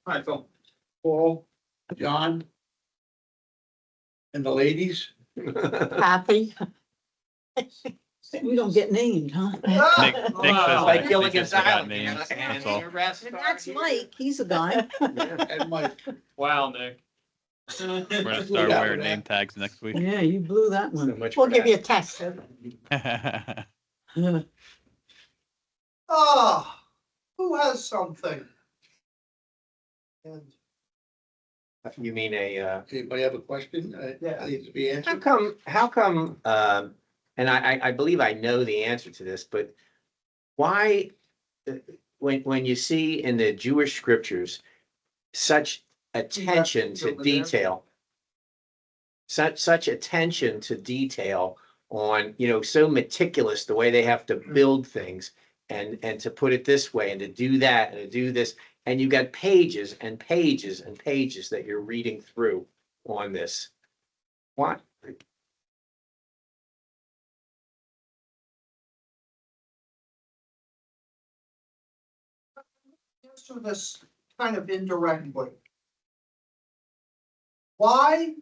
Hi, Phil. Paul, John, and the ladies. Happy. We don't get named, huh? Nick says that Like he Gilligan's just got Island. names, that's all. And that's Mike, he's a guy. And Mike. Wow, Nick. We're gonna start that wearing one, name tags next week. Yeah, you blew that So one. much We'll for give that. you a test. Ah, who has something? And You mean anybody have a question that needs to be how answered? come, and I believe I know the answer to this, but why, when you see in the Jewish scriptures, such attention to detail, such attention to detail on, so meticulous, the way they have to build things and to put it this way and to do that and to do this. And you got pages and pages and pages that you're reading through on this. Why? Answer this kind of indirectly. Why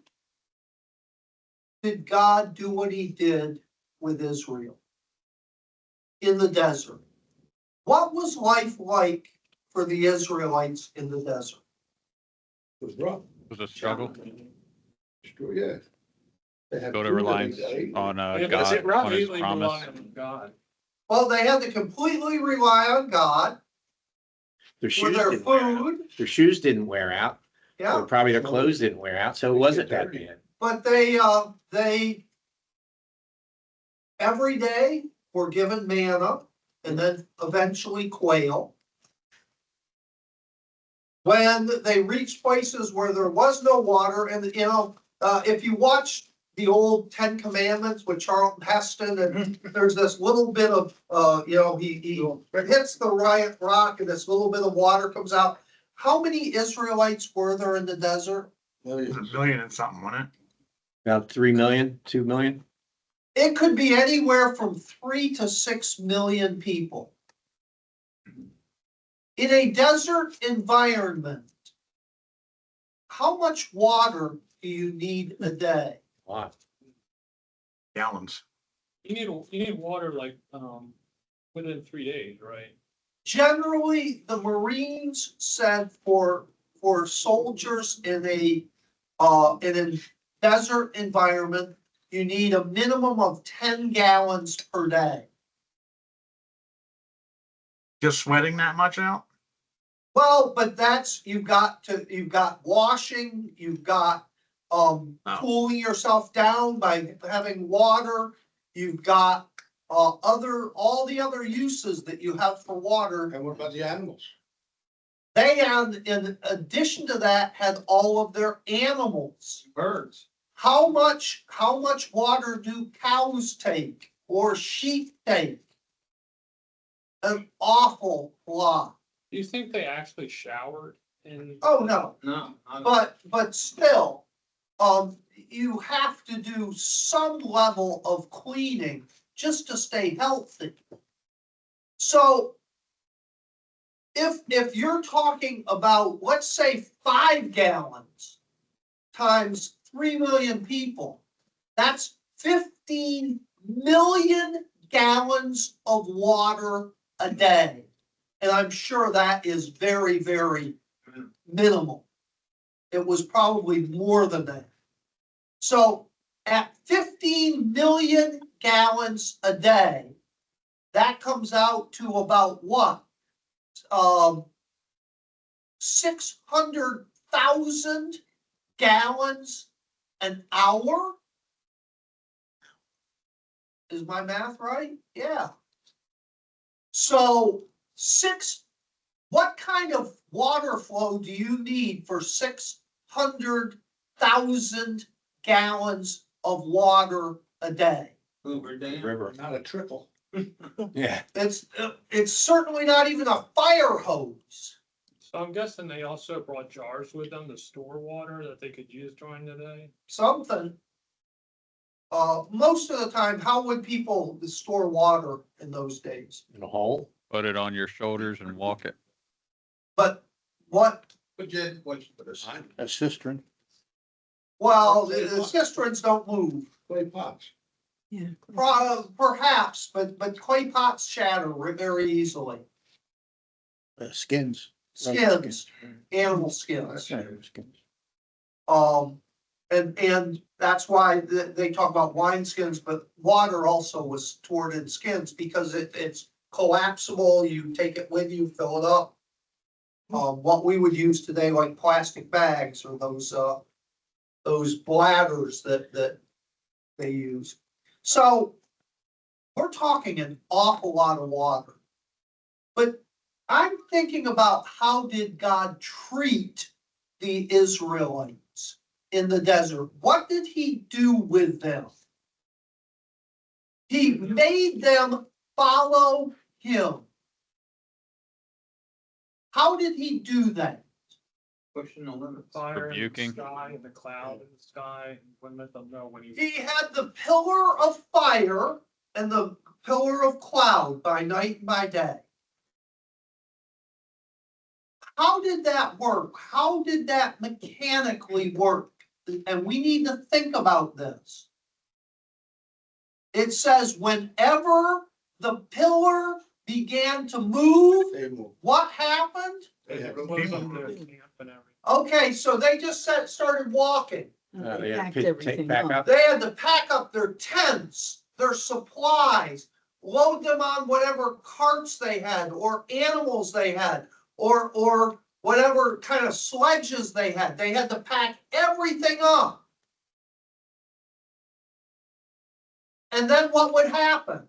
did God do what he did with Israel in the desert? What was life like for the Israelites in the desert? It was rough. It was a struggle. Sure, yeah. They had Go to food every reliance day. on Yeah, but God, it on His completely promise. reliant on God. Well, they had to completely rely on God Their for shoes their didn't wear out. food. Their shoes didn't wear out. Yeah, Or probably their clothes didn't wear out, so it wasn't that bad. but they every day were given manna and then eventually quail. When they reached places where there was no water, and if you watch the old Ten Commandments with Charlton Heston, and there's this little bit of, he hits the right rock and this little bit of water comes out. How many Israelites were there in the desert? Millions. A million and something, wasn't it? About 3 million, 2 million. It could be anywhere from 3 to 6 million people. In a desert environment, how much water do you need a day? Wow. Gallons. You need water like, within 3 days, right? Generally, the Marines said for soldiers in a desert environment, you need a minimum of 10 gallons per day. Just sweating that much out? Well, but you've got washing, you've got cooling yourself down by having water, you've got all the other uses that you have for water. And what about the animals? They had, in addition to that, had all of their animals. Birds. How much water do cows take or sheep take? An awful lot. Do you think they actually showered in? Oh, no. No. But still, you have to do some level of cleaning just to stay healthy. So if you're talking about, let's say 5 gallons times 3 million people, that's 15 million gallons of water a day. And I'm sure that is very, very minimal. It was probably more than that. So at 15 million gallons a day, that comes out to about what? 600,000 gallons an hour? Is my math right? Yeah. So what kind of water flow do you need for 600,000 gallons of water a day? River. Not a trickle. Yeah. It's certainly not even a fire hose. So I'm guessing they also brought jars with them to store water that they could use during the day. Something. Most of the time, how would people store water in those days? In a hole. Put it on your shoulders and walk it. But what What's a cistern? Well, the cisterns don't move. Clay pots. Yeah. Perhaps, but clay pots shatter very easily. Skins. Skins, animal That's skins. not skins. And that's why they talk about wine skins, but water also was stored in skins because it's collapsible. You take it with you, fill it up. What we would use today, like plastic bags or those bladders that they use. So we're talking an awful lot of water. But I'm thinking about how did God treat the Israelites in the desert? What did he do with them? He made them follow him. How did he do that? Pushing the limit. Fire in the Rebuking. sky and the cloud in the sky, and wouldn't let them know when he's. He had the pillar of fire and the pillar of cloud by night and by day. How did that work? How did that mechanically work? And we need to think about this. It says whenever the pillar began to move, They move. what happened? They Yeah. close up their camp and everything. Okay, so they just started walking. They Yeah, packed take everything back up. up. They had to pack up their tents, their supplies, load them on whatever carts they had, or animals they had, or whatever kind of sledges they had. They had to pack everything up. And then what would happen?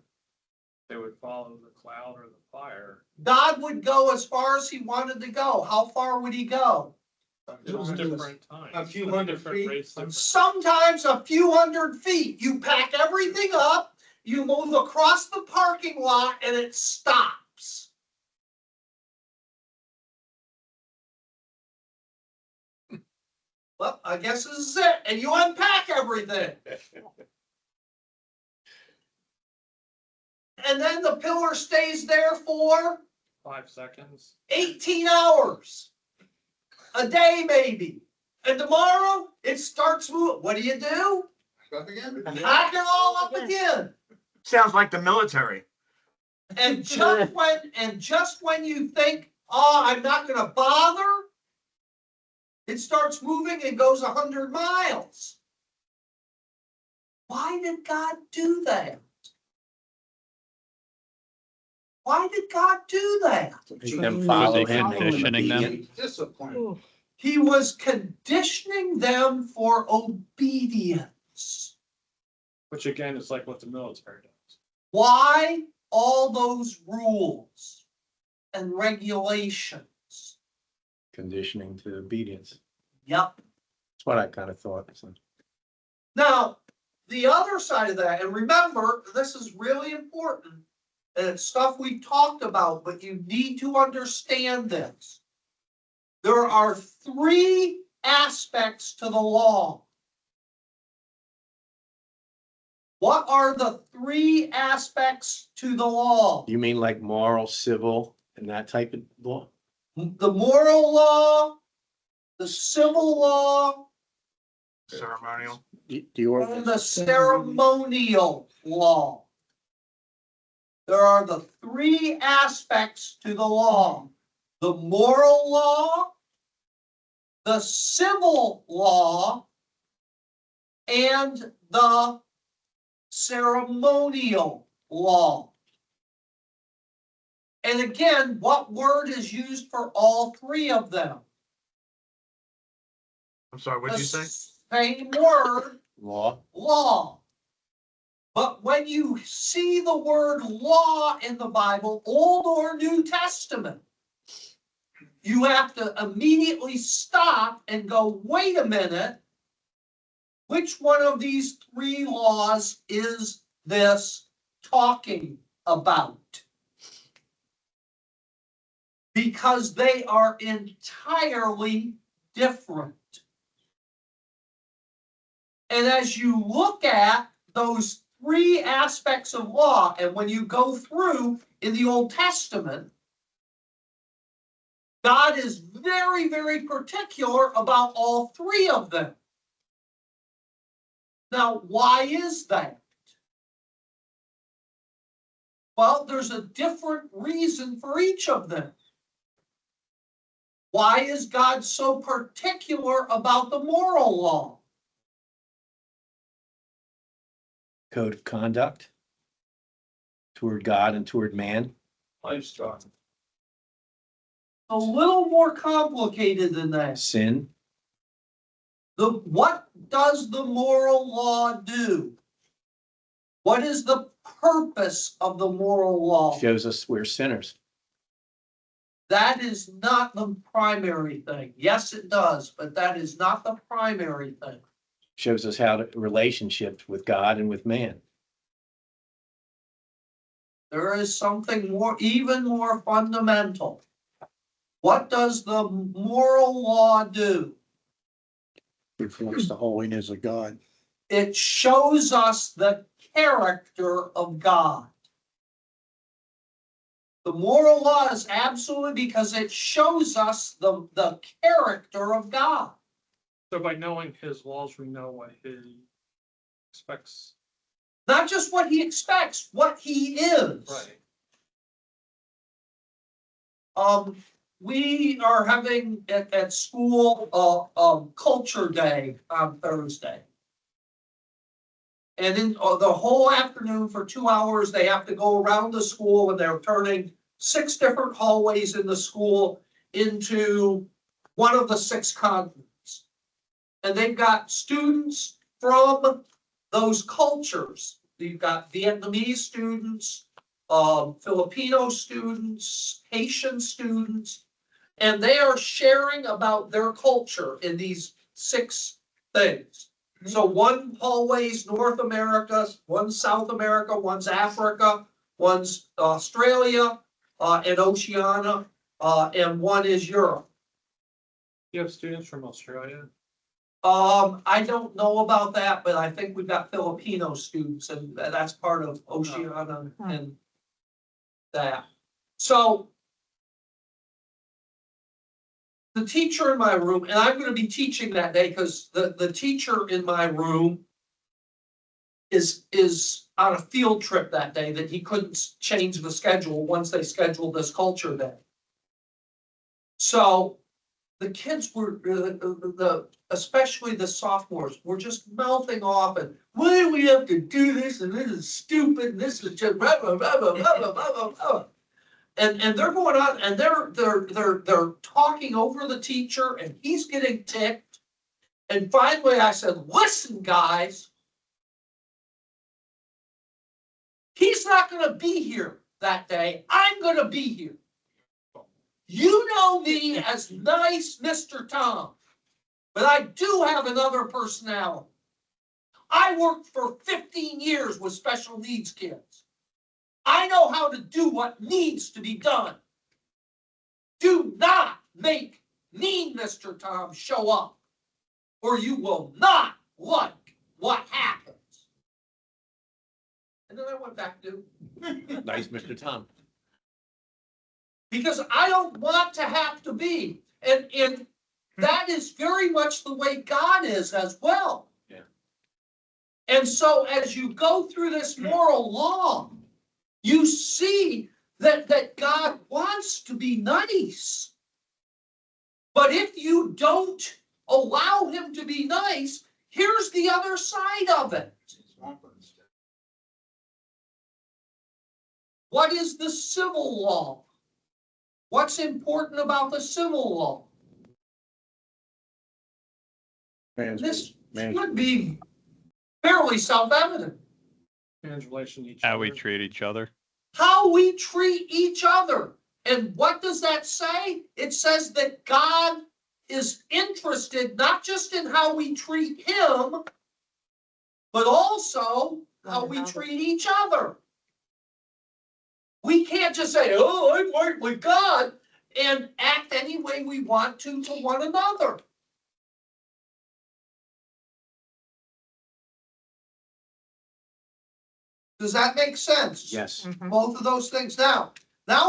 They would follow the cloud or the fire. God would go as far as he wanted to go. How far would he go? Different times. A few hundred Different feet. race, different- Sometimes a few hundred feet. You pack everything up, you move across the parking lot, and it stops. Well, I guess this is it, and you unpack everything. And then the pillar stays there for 5 seconds. 18 hours. A day maybe. And tomorrow it starts moving. What do? Up again? Pack it all up again. Sounds like the military. And just when you think, oh, I'm not gonna bother, it starts moving and goes 100 miles. Why did God do that? Why did God do that? Make them follow Was he him. conditioning them? Discipline. Oh, He was conditioning them for obedience. Which again is like what the military does. Why all those rules and regulations? Conditioning to obedience. Yep. That's what I kind of thought. So, Now, the other side of that, and remember, this is really important, and it's stuff we talked about, but you need to understand this. There are 3 aspects to the law. What are the 3 aspects to the law? you mean like moral, civil, and that type of law? The moral law, the civil law, Ceremonial. The and ordinance. the ceremonial law. There are the 3 aspects to the law. The moral law, the civil law, and the ceremonial law. And again, what word is used for all 3 of them? I'm sorry, what did you say? Same word, Law. law. But when you see the word law in the Bible, Old or New Testament, you have to immediately stop and go, wait a minute. Which one of these 3 laws is this talking about? Because they are entirely different. And as you look at those 3 aspects of law, and when you go through in the Old Testament, God is very, very particular about all three of them. Now, why is that? Well, there's a different reason for each of them. Why is God so particular about the moral law? Code of conduct toward God and toward man. Lifestyle. A little more complicated than that. Sin. What does the moral law do? What is the purpose of the moral law? Shows us we're sinners. That is not the primary thing. Yes, it does, but that is not the primary thing. Shows us how to relationships with God and with man. There is something more, even more fundamental. What does the moral law do? Reflects the holiness of God. It shows us the character of God. The moral law is absolutely because it shows us the character of God. So by knowing his laws, we know what he expects. Not just what he expects, what he is. We are having at school culture day on Thursday. And in the whole afternoon for 2 hours, they have to go around the school and they're turning 6 different hallways in the school into one of the 6 continents. And they've got students from those cultures. You've got Vietnamese students, Filipino students, Haitian students, and they are sharing about their culture in these 6 things. So one hallway's North America, one's South America, one's Africa, one's Australia, and Oceania, and one is Europe. You have students from Australia? I don't know about that, but I think we've got Filipino students, and that's part of Oceania and that. So the teacher in my room, and I'm going to be teaching that day because the teacher in my room is on a field trip that day that he couldn't change the schedule once they scheduled this culture day. So the kids were, especially the sophomores, were just mouthing off and, why do we have to do this? And this is stupid. And this is just blah, blah, blah, blah, blah, blah, blah, blah. And they're going on and they're talking over the teacher and he's getting ticked. And finally I said, listen, guys, he's not going to be here that day. I'm going to be here. You know me as nice Mr. Tom, but I do have another personality. I worked for 15 years with special needs kids. I know how to do what needs to be done. Do not make mean Mr. Tom show up, or you will not like what happens. And then I went back to Nice, Mr. Tom. because I don't want to have to be. And that is very much the way God is as well. Yeah. And so as you go through this moral law, you see that God wants to be nice. But if you don't allow him to be nice, here's the other side of it. What is the civil law? What's important about the civil law? This should be fairly self-evident. Man's relation to each How other. we treat each other. How we treat each other. And what does that say? It says that God is interested not just in how we treat him, but also how we treat each other. We can't just say, oh, I work with God and act any way we want to one another. Does that make sense? Yes. Both of those things. Now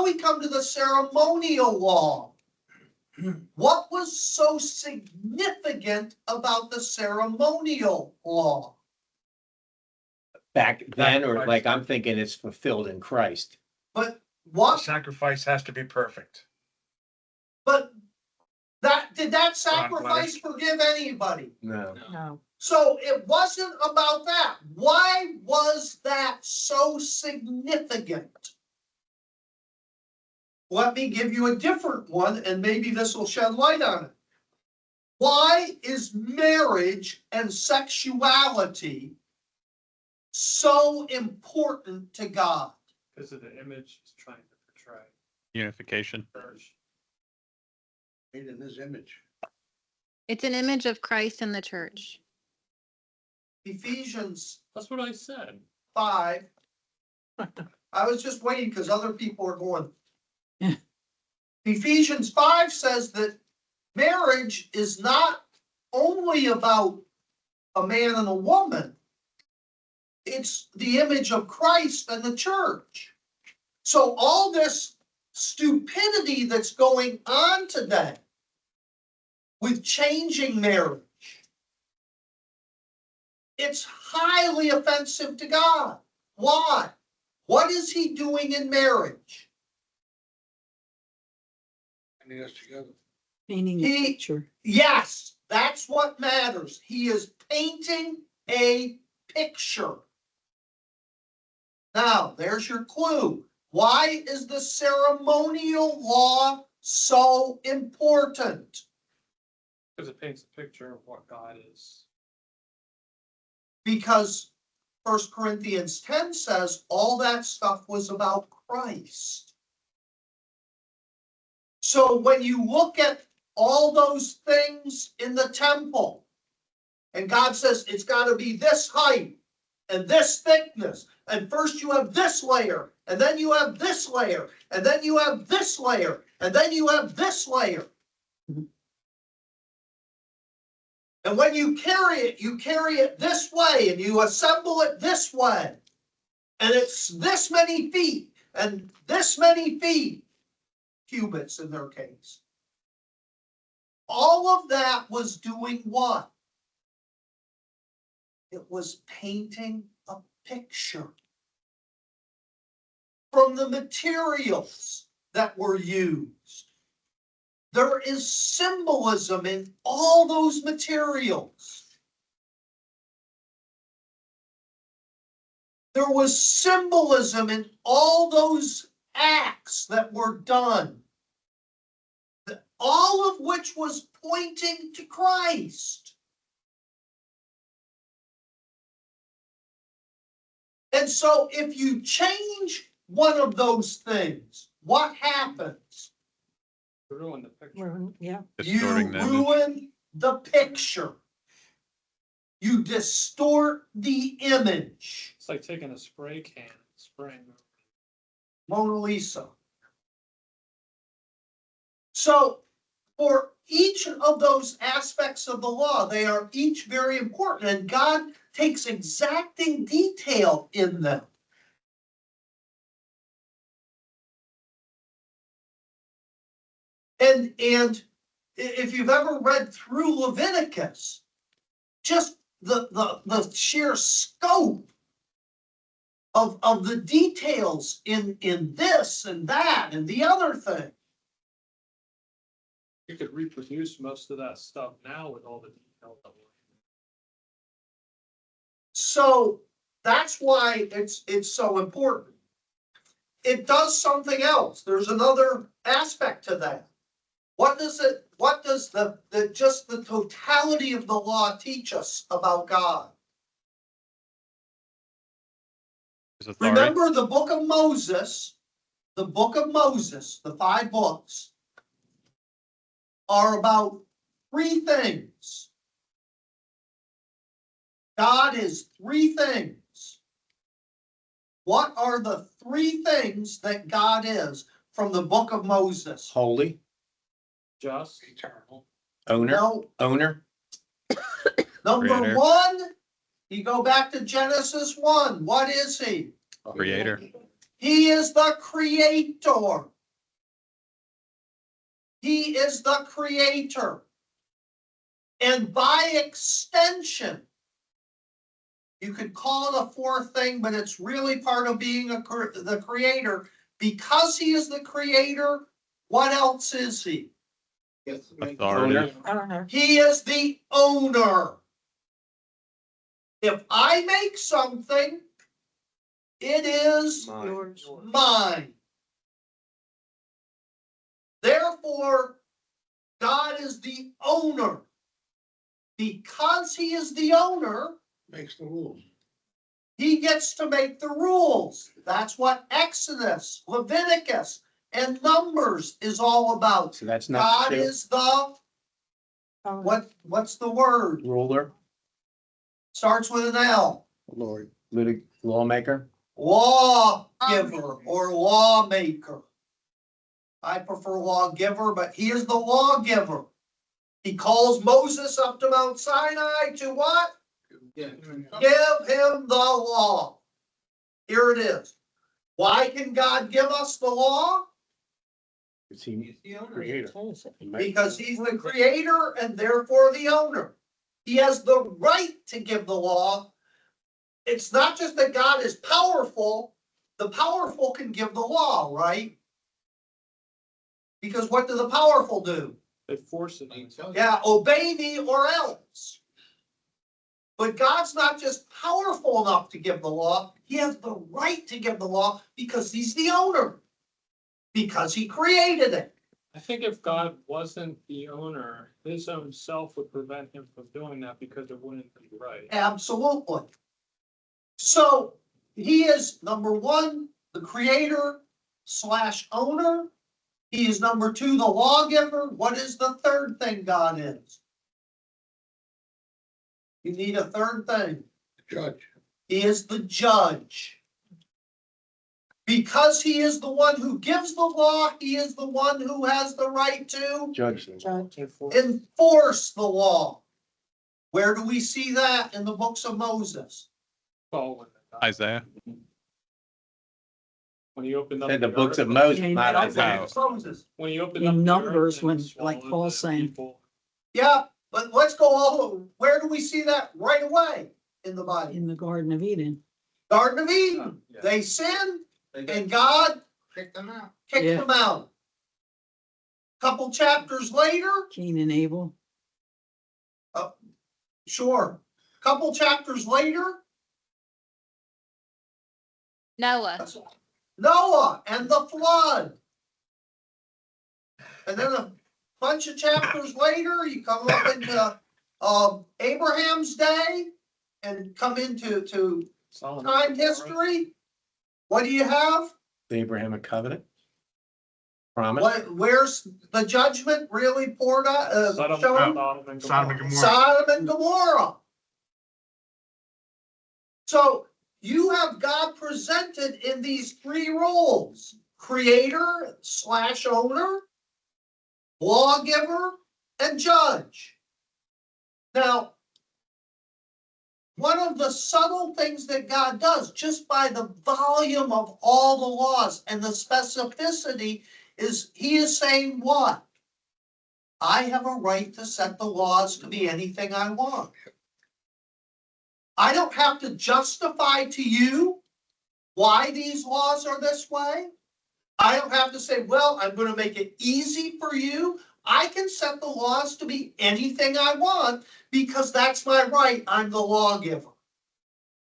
we come to the ceremonial law. What was so significant about the ceremonial law? Back then, or Sacrifice. like I'm thinking it's fulfilled in Christ. But The what, sacrifice has to be perfect. but did that sacrifice forgive anybody? No. No. So it wasn't about that. Why was that so significant? Let me give you a different one, and maybe this will shed light on it. Why is marriage and sexuality so important to God? Because of the image it's trying to portray. Unification. Church. Made in his image. It's an image of Christ and the church. Ephesians That's what I said. 5. I was just waiting because other people are going. Yeah. Ephesians 5 says that marriage is not only about a man and a woman. It's the image of Christ and the church. So all this stupidity that's going on today with changing marriage, it's highly offensive to God. Why? What is he doing in marriage? Bringing us together. Painting a He- picture. Yes, that's what matters. He is painting a picture. Now, there's your clue. Why is the ceremonial law so important? Because it paints a picture of what God is. Because 1 Corinthians 10 says all that stuff was about Christ. So when you look at all those things in the temple, and God says it's got to be this height and this thickness, and first you have this layer, and then you have this layer, and then you have this layer, and then you have this layer. Mhm. And when you carry it this way, and you assemble it this way. And it's this many feet, and this many feet, cubits in their case. All of that was doing what? It was painting a picture from the materials that were used. There is symbolism in all those materials. There was symbolism in all those acts that were done, all of which was pointing to Christ. And so if you change one of those things, what happens? Ruin the picture. Yeah. You Distorting the image. ruin the picture. You distort the image. It's like taking a spray can, spraying. Mona Lisa. So for each of those aspects of the law, they are each very important, and God takes exacting detail in them. And if you've ever read through Leviticus, just the sheer scope of the details in this and that and the other thing. You could reproduce most of that stuff now with all the details. So that's why it's so important. It does something else. There's another aspect to that. What does just the totality of the law teach us about God? His authority. Remember the book of Moses, the 5 books are about 3 things. God is 3 things. What are the 3 things that God is from the book of Moses? Holy, Just. Eternal. owner, No, owner, number Creator. 1, you go back to Genesis 1. What is he? Creator. He is the creator. He is the creator. And by extension, you could call it a fourth thing, but it's really part of being the creator. Because he is the creator, what else is he? Authority. He is the owner. If I make something, it is Yours. mine. Therefore, God is the owner. Because he is the owner, Makes the rules. he gets to make the rules. That's what Exodus, Leviticus, and Numbers is all about. So that's God not is the, what's the word? ruler, Starts with an L. Lord. lawmaker. Lawgiver or lawmaker. I prefer lawgiver, but he is the lawgiver. He calls Moses up to Mount Sinai to what? Give him the law. Here it is. Why can God give us the law? Is he Creator. Because he's the creator and therefore the owner. He has the right to give the law. It's not just that God is powerful. The powerful can give the law, right? Because what do the powerful do? They force it. on us. Yeah, obey me or else. But God's not just powerful enough to give the law. He has the right to give the law because he's the owner. Because he created it. I think if God wasn't the owner, his own self would prevent him from doing that because it wouldn't be right. Absolutely. So he is number one, the creator / owner. He is number two, the lawgiver. What is the third thing God is? You need a third thing. Judge. He is the judge. Because he is the one who gives the law, he is the one who has the right to judge? enforce the law. Where do we see that in the books of Moses? Well, Isaiah. when he opened up Said the books earth, of Moses, Yeah, not yeah. Isaiah. Moses. when he opened In up the Numbers, earth when, and like swallowed Paul's the saying. people. Yeah, but let's go all, where do we see that right away in the Bible? In the Garden of Eden. Garden of Eden. Yeah. They sinned and God Kick them out. kicked Yeah. them out. Couple chapters later, Cain and Abel. sure, couple chapters later, Noah. Noah and the flood. And then a bunch of chapters later, you come up into Abraham's day and come into time history. What do you have? The Abrahamic covenant. Promise. Where's the judgment really poured out? Sodom Shown? and Sodom and Gomorrah. Gomorrah. Sodom and Gomorrah. So you have God presented in these three roles: creator / owner, lawgiver, and judge. Now, one of the subtle things that God does, just by the volume of all the laws and the specificity, is he is saying what? I have a right to set the laws to be anything I want. I don't have to justify to you why these laws are this way. I don't have to say, well, I'm going to make it easy for you. I can set the laws to be anything I want because that's my right. I'm the lawgiver.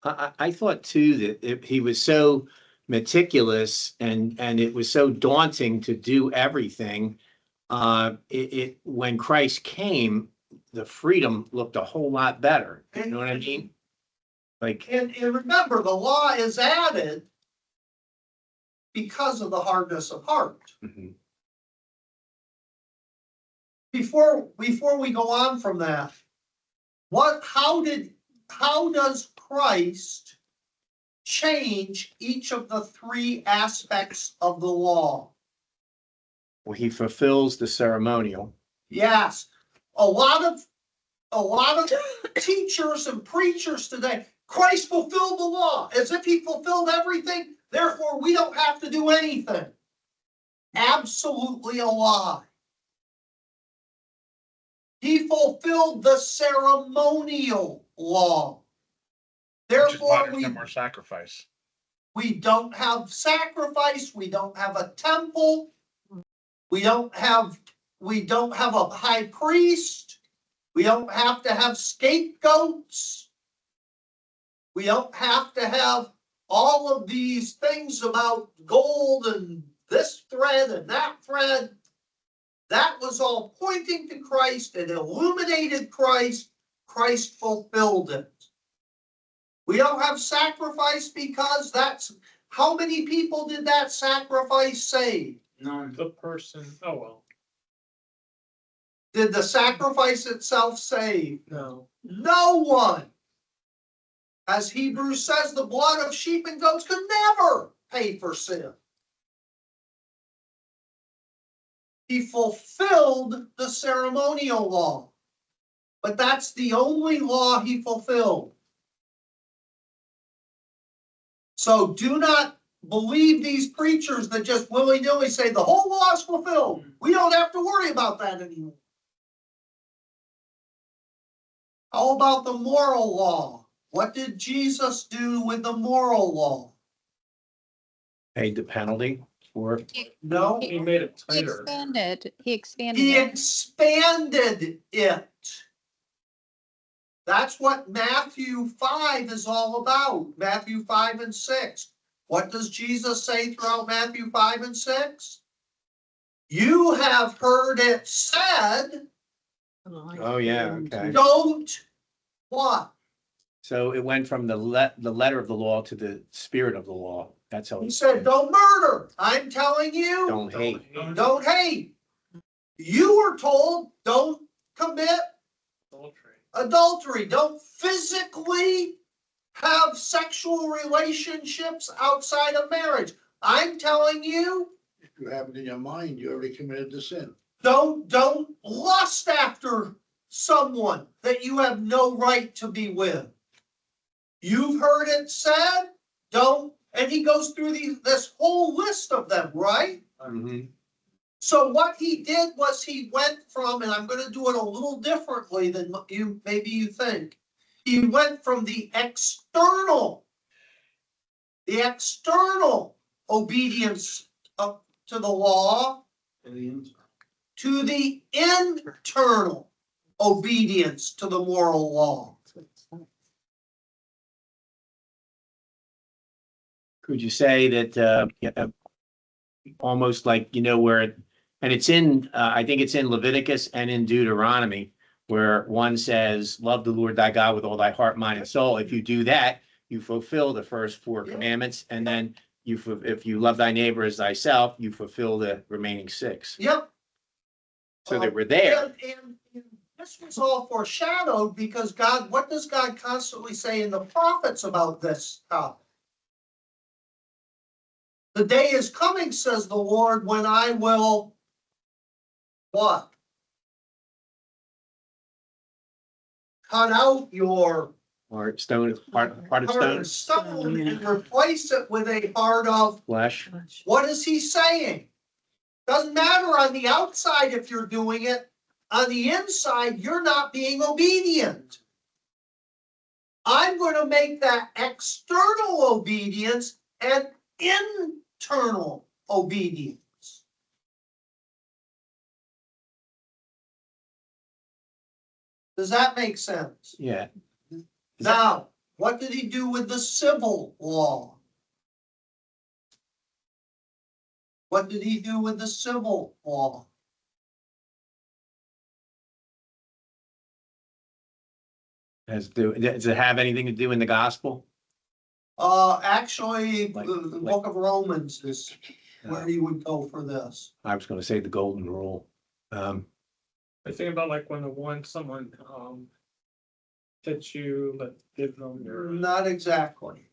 I thought too that he was so meticulous and it was so daunting to do everything. When Christ came, the freedom looked a whole lot better. You know what I mean? Like, And remember, the law is added because of the hardness of heart. mhm. Before we go on from that, how does Christ change each of the three aspects of the law? Well, he fulfills the ceremonial. Yes, a lot of teachers and preachers today, Christ fulfilled the law as if he fulfilled everything, therefore we don't have to do anything. Absolutely a lie. He fulfilled the ceremonial law. Which is why Therefore, there's no more sacrifice. we don't have sacrifice, we don't have a temple, we don't have a high priest, we don't have to have scapegoats. We don't have to have all of these things about gold and this thread and that thread. That was all pointing to Christ and illuminated Christ. Christ fulfilled it. We don't have sacrifice because that's, how many people did that sacrifice save? The person, oh, well, Did the sacrifice itself save? no. No one. As Hebrews says, the blood of sheep and goats could never pay for sin. He fulfilled the ceremonial law, but that's the only law he fulfilled. So do not believe these preachers that just willy-nilly say the whole law is fulfilled. We don't have to worry about that anymore. How about the moral law? What did Jesus do with the moral law? Paid the penalty for, No, He made it He tighter. expanded, he expanded he it. expanded it. That's what Matthew 5 is all about. Matthew 5 and 6. What does Jesus say throughout Matthew 5 and 6? You have heard it said, oh, yeah, okay. don't what? So it went from the letter of the law to the spirit of the law. That's how He it said, don't murder. I'm telling you, don't hate. don't hate. You were told, don't commit Adultery. adultery. Don't physically have sexual relationships outside of marriage. I'm telling you, If you have it in your mind, you already committed the sin. don't lust after someone that you have no right to be with. You've heard it said, don't, and he goes through this whole list of them, right? Mhm. So what he did was he went from, and I'm going to do it a little differently than maybe you think. He went from the external obedience to the law to the internal obedience to the moral law. Could you say that, almost like, where it, and it's in, I think it's in Leviticus and in Deuteronomy, where one says, love the Lord thy God with all thy heart, mind, and soul. If you do that, you fulfill the first four Yeah. commandments, and then if you love thy neighbor as thyself, you fulfill the remaining six. Yep. So they were there. And this was all foreshadowed because God, what does God constantly say in the prophets about this topic? The day is coming, says the Lord, when I will, what? Cut out your Heart of heart stone, of stone and replace it with a heart of, flesh. what is he saying? Doesn't matter on the outside if you're doing it, on the inside, you're not being obedient. I'm going to make that external obedience an internal obedience. Does that make sense? Yeah. Now, what did he do with the civil law? What did he do with the civil law? Does it have anything to do in the gospel? Actually, Like- the book of Romans is where you would go for this. I was gonna say the golden rule. I think about like when someone, hits you, but give them your. Not exactly.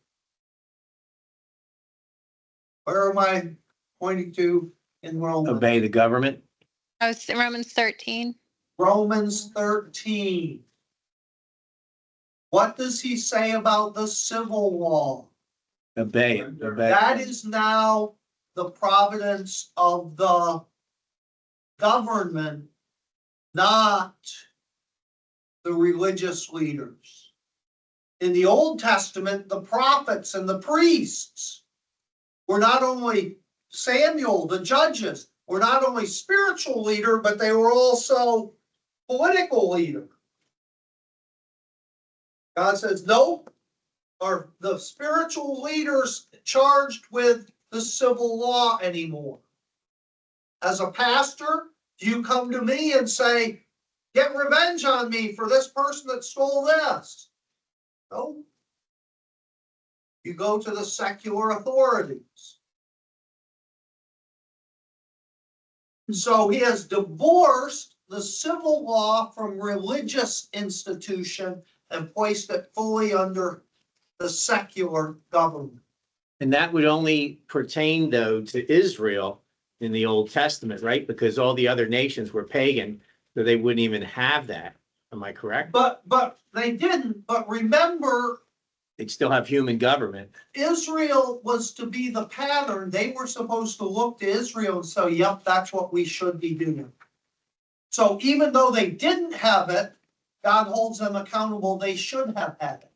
Where am I pointing to in Romans? Obey the government. I was Romans 13. Romans 13. What does he say about the civil law? Obey it. Obey. That is now the providence of the government, not the religious leaders. In the Old Testament, the prophets and the priests were not only Samuel, the judges, were not only spiritual leader, but they were also political leader. God says, nope, are the spiritual leaders charged with the civil law anymore. As a pastor, do you come to me and say, get revenge on me for this person that stole this? No. You go to the secular authorities. So he has divorced the civil law from religious institution and placed it fully under the secular government. And that would only pertain though to Israel in the Old Testament, right? Because all the other nations were pagan, so they wouldn't even have that. Am I correct? But they didn't, but remember, They'd still have human government. Israel was to be the pattern. They were supposed to look to Israel and say, yep, that's what we should be doing. So even though they didn't have it, God holds them accountable. They should have had it.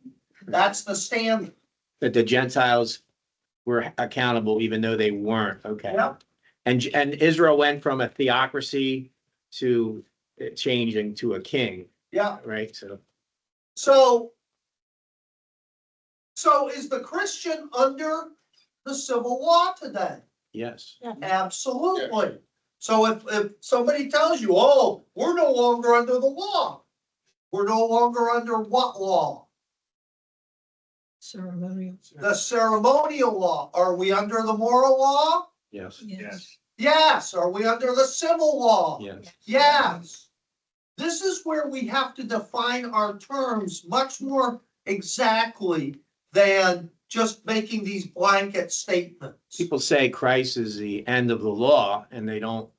That's the standard. That the Gentiles were accountable even though they weren't. Okay. Yep. And Israel went from a theocracy to changing to a king, Yeah. right? So is the Christian under the civil law today? Yes. Absolutely. So if somebody tells you, oh, we're no longer under the law, we're no longer under what law? Ceremonial. The ceremonial law. Are we under the moral law? Yes. Yes. Yes. Are we under the civil law? Yes. Yes. This is where we have to define our terms much more exactly than just making these blanket statements. People say Christ is the end of the law and they don't.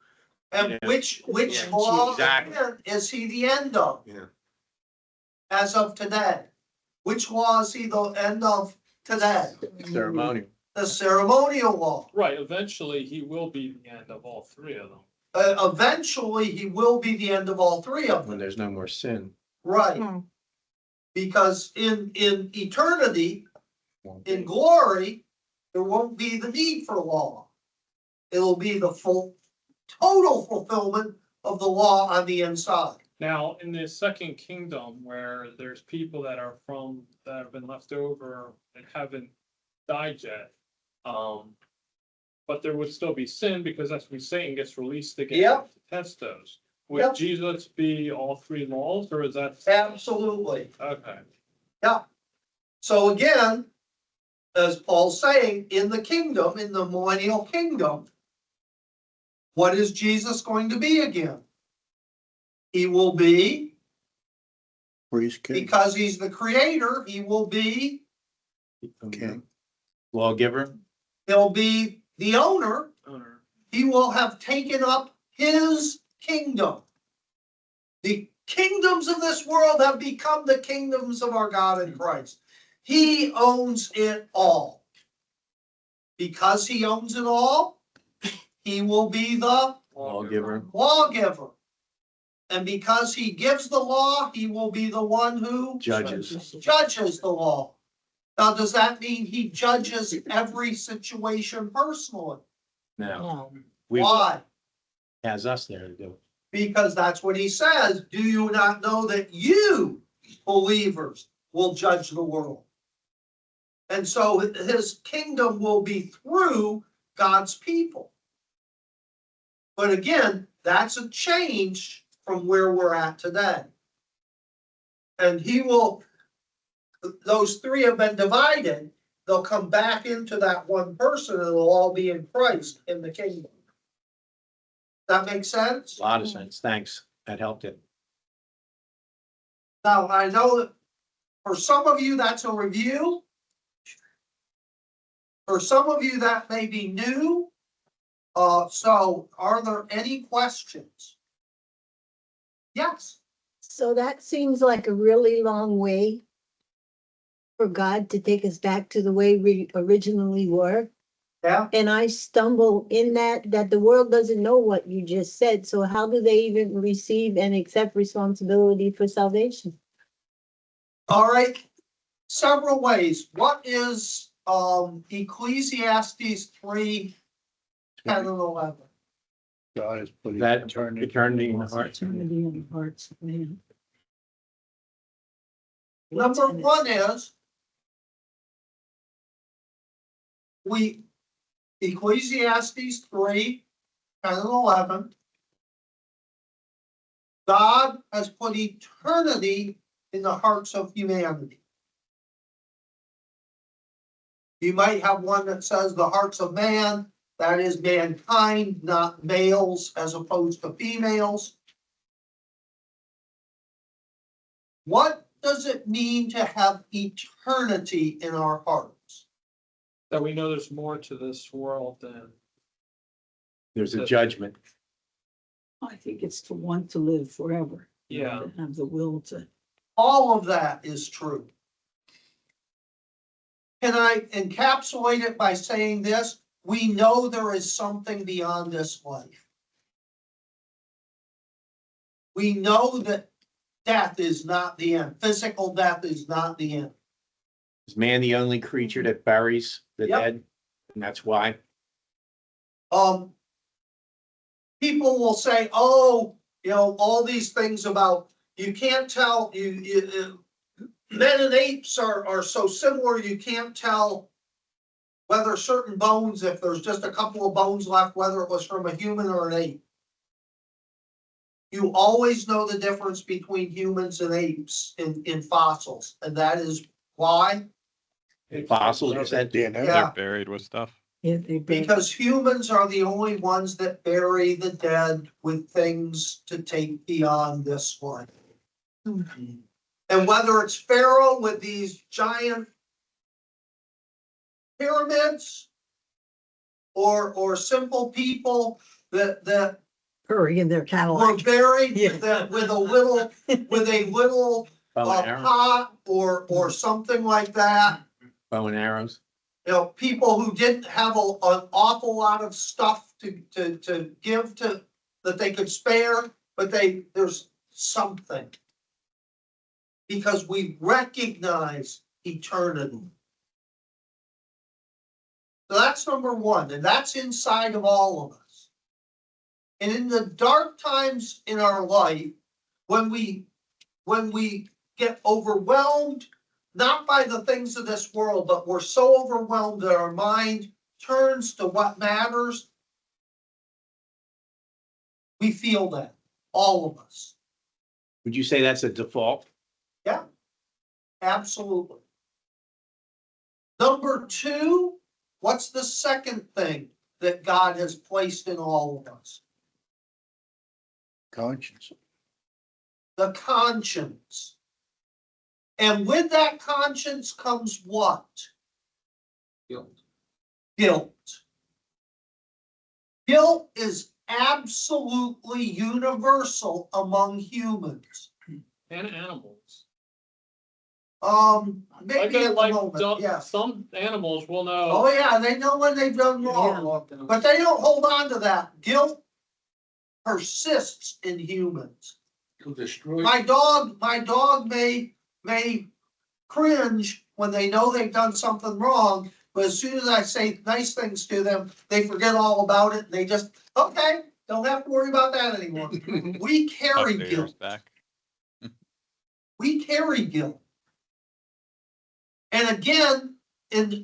And Yeah. which Yeah. law Exactly. is he the end of? Yeah. As of today? Which law is he the end of today? Ceremonial. The ceremonial law. Right, eventually he will be the end of all three of them. Eventually, he will be the end of all three of When them. there's no more sin. Right. Because in eternity, in glory, there won't be the need for law. It'll be the total fulfillment of the law on the inside. Now, in the second kingdom, where there's people that have been left over and haven't died yet, but there would still be sin because that's when Satan gets released again Yep. to test those. Yep. Would Jesus be all three laws, or is that? Absolutely. Okay. Yeah. So again, as Paul's saying, in the kingdom, in the millennial kingdom, what is Jesus going to be again? He will be, Priest king. because he's the creator, he will be, King. Lawgiver. he'll be the owner. Owner. He will have taken up his kingdom. The kingdoms of this world have become the kingdoms of our God in Christ. He owns it all. Because he owns it all, he will be the Lawgiver. lawgiver. And because he gives the law, he will be the one who Judges. judges the law. Now, does that mean he judges every situation personally? Now, No. we Why? has us there to do it. Because that's what he says. Do you not know that you, believers, will judge the world? And so his kingdom will be through God's people. But again, that's a change from where we're at today. And he will, those three have been divided. They'll come back into that one person and it'll all be in Christ in the kingdom. That makes sense? A lot of sense. Thanks. That helped it. Now, I know that for some of you, that's a review. For some of you, that may be new. So are there any questions? Yes, So that seems like a really long way for God to take us back to the way we originally were. yeah, And I stumble in that the world doesn't know what you just said. So how do they even receive and accept responsibility for salvation? All right, several ways. What is, Ecclesiastes 3, 10 and 11? God is putting That eternity. eternity in the heart. Eternity in the hearts of man. Number one is, Ecclesiastes 3, 10 and 11. God has put eternity in the hearts of humanity. You might have one that says the hearts of man, that is mankind, not males as opposed to females. What does it mean to have eternity in our hearts? That we know there's more to this world than, There's a judgment. I think it's to want to live forever. yeah. To have the will to. All of that is true. Can I encapsulate it by saying this? We know there is something beyond this life. We know that death is not the end. Physical death is not the end. Is man the only creature that buries the Yep. dead? And that's why. People will say, oh, all these things about, you can't tell, men and apes are so similar, you can't tell whether certain bones, if there's just a couple of bones left, whether it was from a human or an ape. You always know the difference between humans and apes in fossils, and that is why? Fossils, you said? DNA. Yeah. They're buried with stuff. Yeah, they bury- Because humans are the only ones that bury the dead with things to take beyond this life. And whether it's Pharaoh with these giant pyramids or simple people that Hurry in their were Cadillac. buried Yeah. with a little Bow and arrow, pot or something like that. bow and arrows. People who didn't have an awful lot of stuff to give to, that they could spare, but there's something. Because we recognize eternity. So that's number one, and that's inside of all of us. And in the dark times in our life, when we get overwhelmed, not by the things of this world, but we're so overwhelmed that our mind turns to what matters, we feel that, all of us. Would you say that's a default? Yeah, absolutely. Number two, what's the second thing that God has placed in all of us? Conscience. The conscience. And with that conscience comes what? Guilt. Guilt is absolutely universal among humans. And animals. Maybe at the moment, yes. Some animals will know. Oh, yeah, they know when they've done wrong, but they don't hold on to that. Guilt persists in humans. My dog may cringe when they know they've done something wrong, but as soon as I say nice things to them, they forget all about it, and they just, okay, don't have to worry about that anymore. We carry Tuck their ears guilt. back. We carry guilt. And again,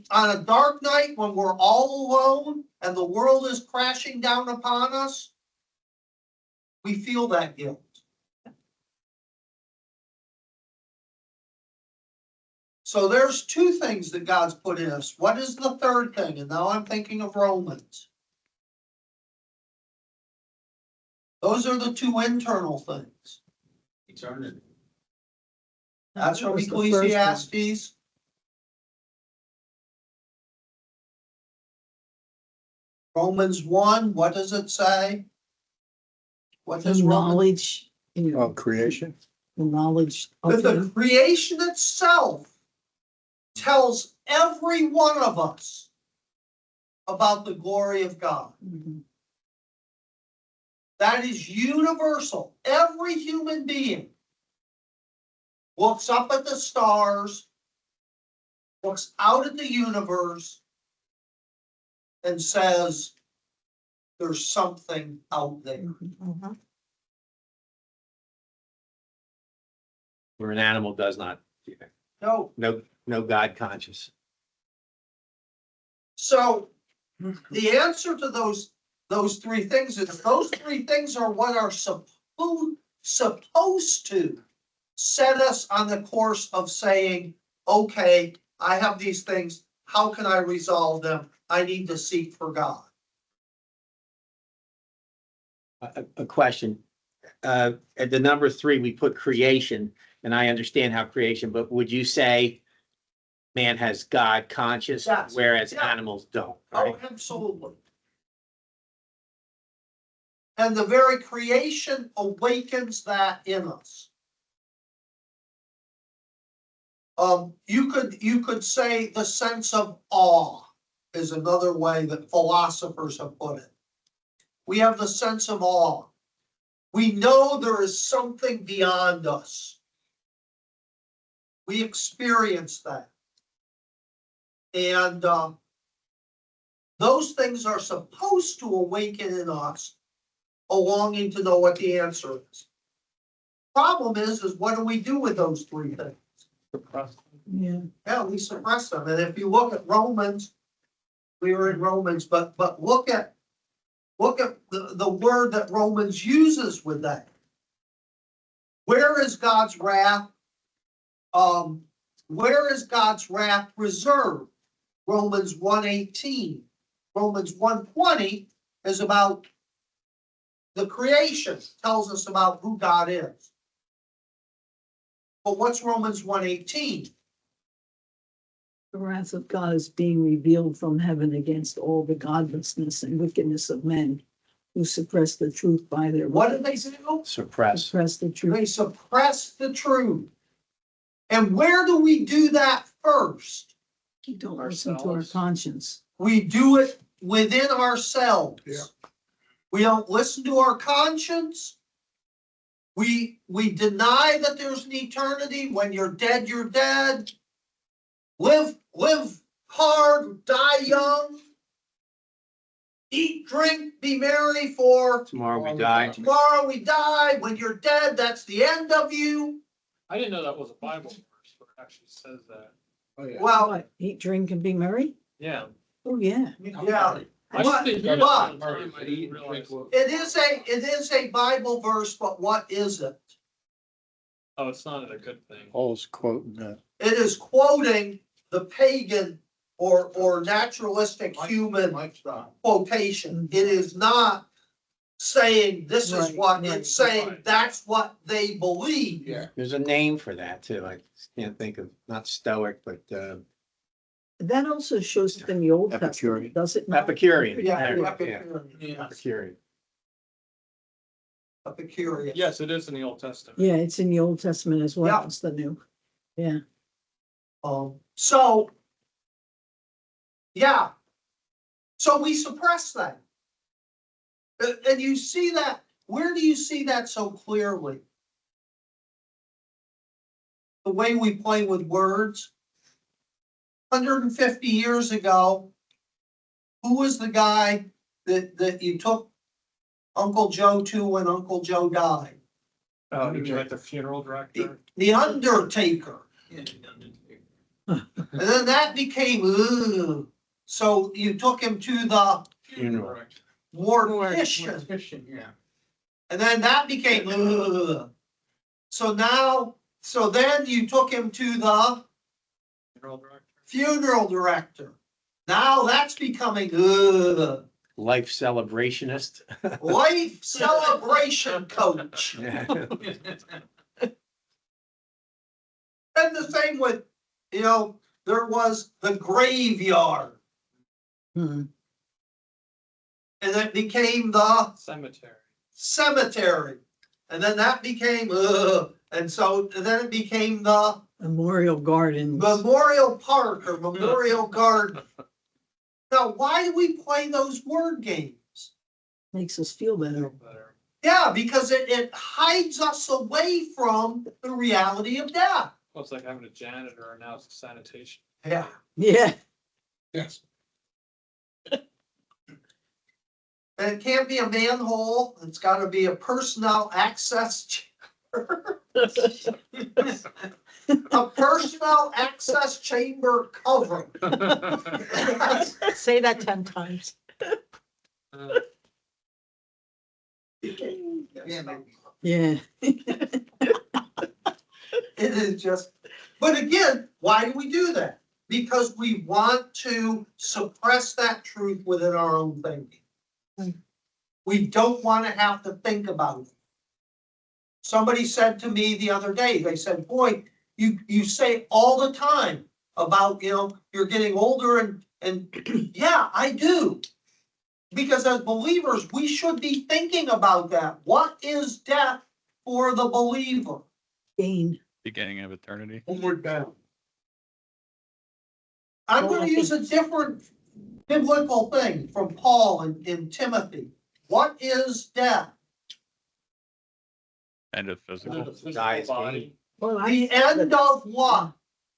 on a dark night when we're all alone and the world is crashing down upon us, we feel that guilt. So there's two things that God's put in us. What is the third thing? And now I'm thinking of Romans. Those are the two internal things. Eternity. That's from That was the first one. Ecclesiastes. Romans 1, what does it say? What The does Romans? knowledge. Oh, creation. The knowledge But of the him. creation itself tells every one of us about the glory of God. Mhm. That is universal. Every human being looks up at the stars, looks out at the universe, and says, there's something out there. Mhm. Where an animal does not, No, no God conscious. so the answer to those three things is, those three things are what are supposed to set us on the course of saying, okay, I have these things, how can I resolve them? I need to seek for God. A question. At the number 3, we put creation, and I understand how creation, but would you say man has God conscious, Yes. whereas Yeah. animals don't, Oh, right? absolutely. And the very creation awakens that in us. You could say the sense of awe is another way that philosophers have put it. We have the sense of awe. We know there is something beyond us. We experience that. And those things are supposed to awaken in us a longing to know what the answer is. Problem is what do we do with those three things? Yeah. Yeah, we suppress them. And if you look at Romans, we were in Romans, but look at the word that Romans uses with that. Where is God's wrath? Where is God's wrath reserved? Romans 1:18. Romans 1:20 is about the creation, tells us about who God is. But what's Romans 1:18? The wrath of God is being revealed from heaven against all the godlessness and wickedness of men who suppress the truth by their. What did they do? Suppress. Suppress the truth. They suppress the truth. And where do we do that first? We don't listen to our Ourselves. conscience. We do it within ourselves. Yeah. We don't listen to our conscience. We deny that there's an eternity. When you're dead, you're dead. Live hard, die young. Eat, drink, be merry, for Tomorrow we die. tomorrow we die. When you're dead, that's the end of you. I didn't know that was a Bible verse, but it actually says that. Well, What? Eat, drink, and be merry? Yeah. Oh, yeah. yeah, I used to hear that all the time, I didn't realize. it is a Bible verse, but what is it? Oh, it's not a good thing. Paul's quoting that. It is quoting the pagan or naturalistic human quotation. It is not saying this is Right, what, right, it's saying right. that's what they believe. Yeah. There's a name for that too. I can't think of, not stoic, but That also shows up in the Old Epicurean. Testament, does it not? Epicurean. Yeah, Yeah. Epicurean. Epicurean. Epicurean. Yes, it is in the Old Testament. Yeah, it's in the Old Testament as well Yeah. as the New. Yeah. So, yeah. So we suppress that. And you see that, where do you see that so clearly? The way we play with words. 150 years ago, who was the guy that you took Uncle Joe to when Uncle Joe died? Oh, you mean like the funeral director? The Undertaker. And then that became, ugh. So you took him to the Funeral. mortician. Yeah. And then that became, ugh. So then you took him to the Funeral director? funeral director. Now that's becoming, ugh. Life celebrationist. Life celebration coach. Yeah. And the same with, there was the graveyard. Hmm. And it became the Cemetery. cemetery. And then that became, ugh. And then it became the Memorial Gardens. Memorial Park or Memorial Garden. Now, why do we play those word games? Makes us feel better. Better. Yeah, because it hides us away from the reality of death. Well, it's like having a janitor and now it's sanitation. Yeah. Yeah, Yes. And it can't be a manhole, it's gotta be a personnel access chamber. A personnel access chamber cover. Say that 10 times. yeah. It is just, but again, why do we do that? Because we want to suppress that truth within our own thinking. We don't want to have to think about it. Somebody said to me the other day, they said, boy, you say all the time about, you're getting older and yeah, I do. Because as believers, we should be thinking about that. What is death for the believer? Gain. Beginning of eternity. Homeward bound. I'm Well, gonna I use a different biblical thing from Paul in Timothy. What is death? End of physical. The physical Die is body. Well, The end of what?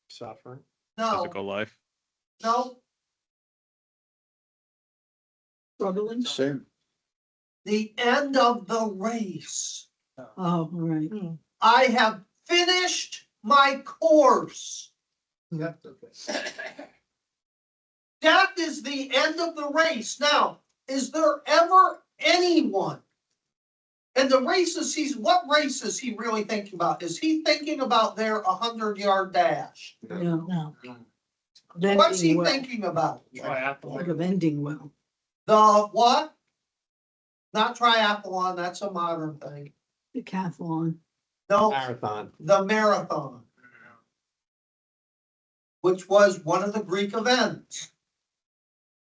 Suffering. No, Physical life. no, struggling. Sin. the end of the race. Oh, all right. I have finished my course. Death is the end of the race. Now, is there ever anyone? And the races what race is he really thinking about? Is he thinking about their 100-yard dash? No. No. What's he Ending well. thinking about? Think Triathlon. of ending well. The what? Not triathlon, that's a modern thing. Decathlon. No, Marathon. the marathon, which was one of the Greek events.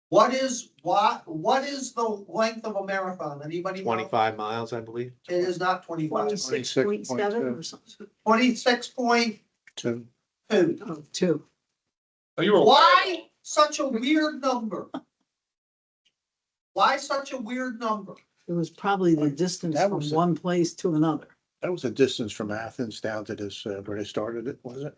What is the length of a marathon? Anybody know? 25 miles, I believe. It is not 25. 26.7 or something. 26.2. Two. Oh, 2. Oh, you were. Why such a weird number? Why such a weird number? It was probably the distance That from was the- one place to another. That was the distance from Athens down to this, where they started it, was it?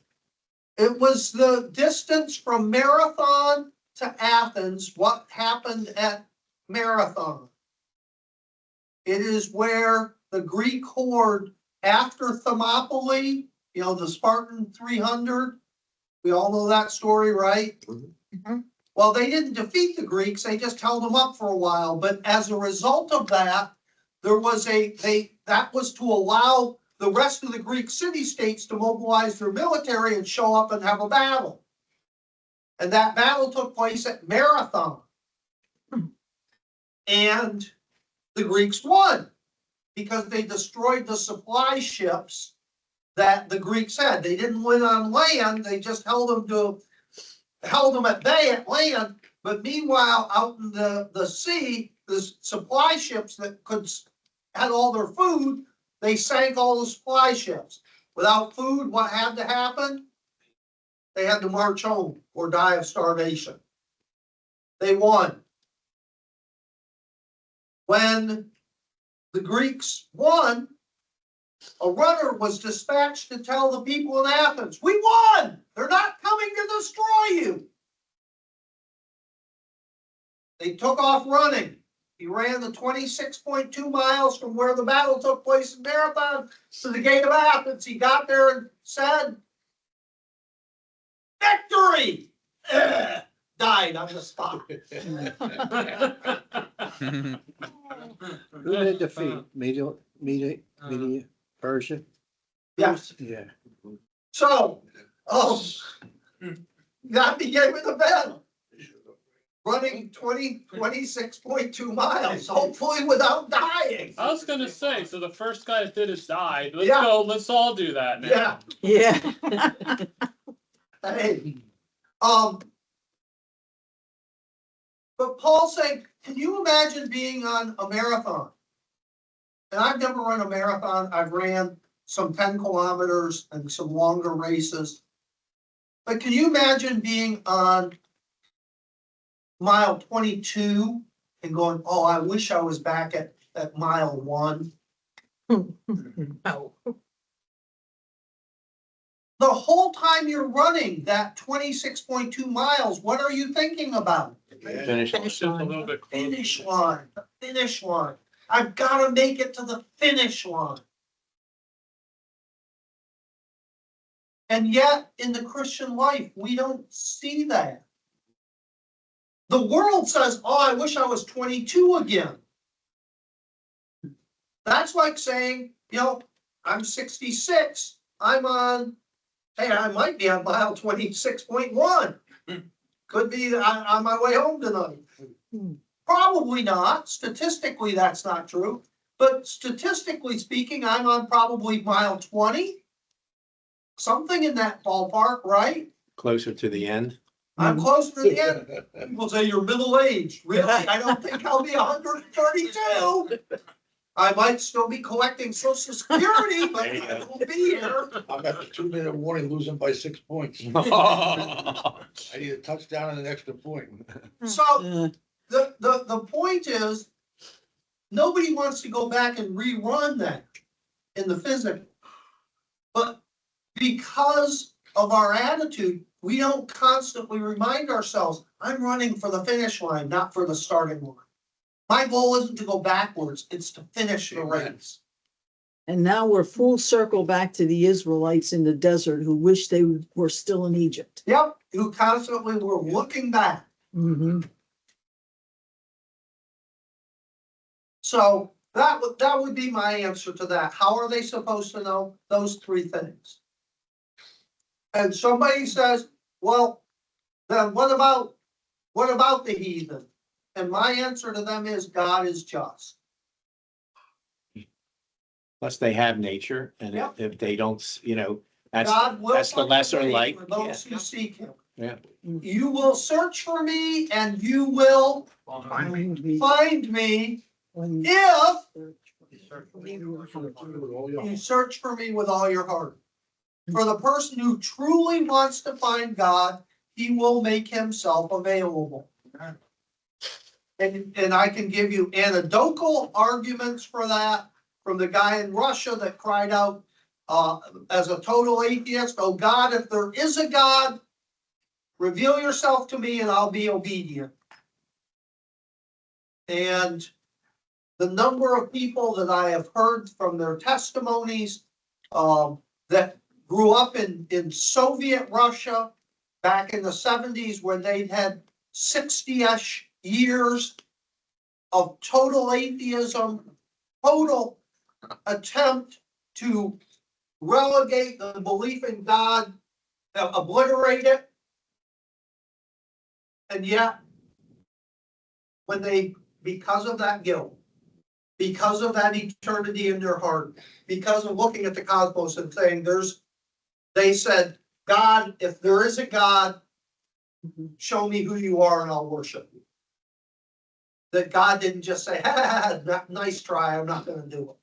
It was the distance from Marathon to Athens. What happened at Marathon? It is where the Greek horde, after Thermopylae, the Spartan 300, we all know that story, right? Mhm. Well, they didn't defeat the Greeks, they just held them up for a while, but as a result of that, there was that was to allow the rest of the Greek city-states to mobilize their military and show up and have a battle. And that battle took place at Marathon. And the Greeks won because they destroyed the supply ships that the Greeks had. They didn't win on land, they just held them at bay at land. But meanwhile, out in the sea, the supply ships that had all their food, they sank all the supply ships. Without food, what had to happen? They had to march home or die of starvation. They won. When the Greeks won, a runner was dispatched to tell the people in Athens, we won! They're not coming to destroy you. They took off running. He ran the 26.2 miles from where the battle took place in Marathon to the gate of Athens. He got there and said, victory! Died on the spot. Who did they defeat? Media, Persia? Yes. Yeah. So, that became an event. Running 26.2 miles, hopefully without dying. I was gonna say, so the first guy that did it died. Let's Yeah. go, let's all do that now. Yeah, Yeah. hey, but Paul's saying, can you imagine being on a marathon? And I've never run a marathon. I've ran some 10 kilometers and some longer races. But can you imagine being on mile 22 and going, oh, I wish I was back at mile 1. No. The whole time you're running that 26.2 miles, what are you thinking about? Finish. Just a little bit closer. Finish line, the finish line. I've gotta make it to the finish line. And yet, in the Christian life, we don't see that. The world says, oh, I wish I was 22 again. That's like saying, I'm 66, I'm on, hey, I might be on mile 26.1. Could be on my way home tonight. Probably not. Statistically, that's not true. But statistically speaking, I'm on probably mile 20. Something in that ballpark, right? Closer to the end. I'm close to the end. People say you're middle-aged. Really? I don't think I'll be 132. I might still be collecting social security, but I will be here. I'm at the 2-minute warning, losing by 6 points. I need a touchdown and an extra point. So Uh, the point is, nobody wants to go back and rerun that in the physical. But because of our attitude, we don't constantly remind ourselves, I'm running for the finish line, not for the starting line. My goal isn't to go backwards, it's to finish the race. And now we're full circle back to the Israelites in the desert who wish they were still in Egypt. Yep, who constantly were looking back. Mhm. So that would be my answer to that. How are they supposed to know those three things? And somebody says, well, then what about the heathen? And my answer to them is God is just. Plus they have nature and Yep. if they don't, that's, God will that's the find a lesser way light. for those who seek him. Yeah. You will search for me and you will find me When if Oh, you search for me with all your heart. For the person who truly wants to find God, he will make himself available. And I can give you anecdotal arguments for that from the guy in Russia that cried out as a total atheist, oh God, if there is a God, reveal yourself to me and I'll be obedient. And the number of people that I have heard from their testimonies that grew up in Soviet Russia back in the 70s when they'd had 60-ish years of total atheism, total attempt to relegate the belief in God, obliterate it. And yet, when they, because of that guilt, because of that eternity in their heart, because of looking at the cosmos and saying they said, God, if there is a God, show me who you are and I'll worship you. That God didn't just say, nice try, I'm not gonna do it.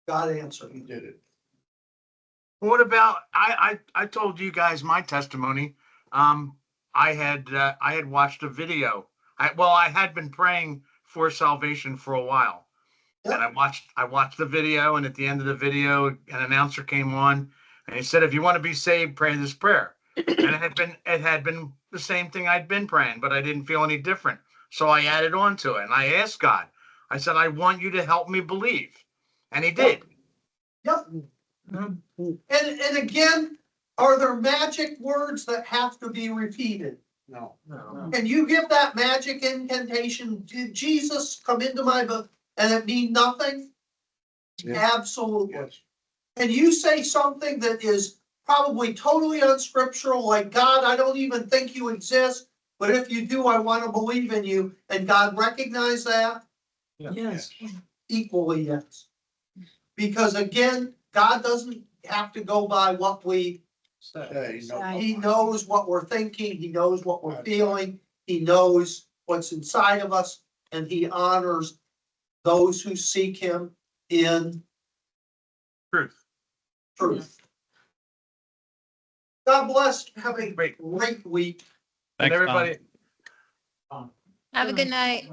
God answered. He did it. What about, I told you guys my testimony. I had watched a video. I had been praying for salvation for a while. Yep. And I watched the video, and at the end of the video, an announcer came on and he said, if you want to be saved, pray this prayer. And it had been the same thing I'd been praying, but I didn't feel any different. So I added on to it and I asked God, I said, I want you to help me believe. And he did. Yep. And again, are there magic words that have to be repeated? No. Can you give that magic incantation, did Jesus come into my book, and it mean nothing? Yeah. Absolutely. Yes. Can you say something that is probably totally unscriptural, like, God, I don't even think you exist, but if you do, I want to believe in you, and God recognize that? Yes. Equally, yes. Because again, God doesn't have to go by what we Say, no. He knows what we're thinking, he knows what we're feeling, he knows what's inside of us, and he honors those who seek him in Truth. truth. God bless, have a Great. great week. And Thanks, Tom. everybody, Have a good night.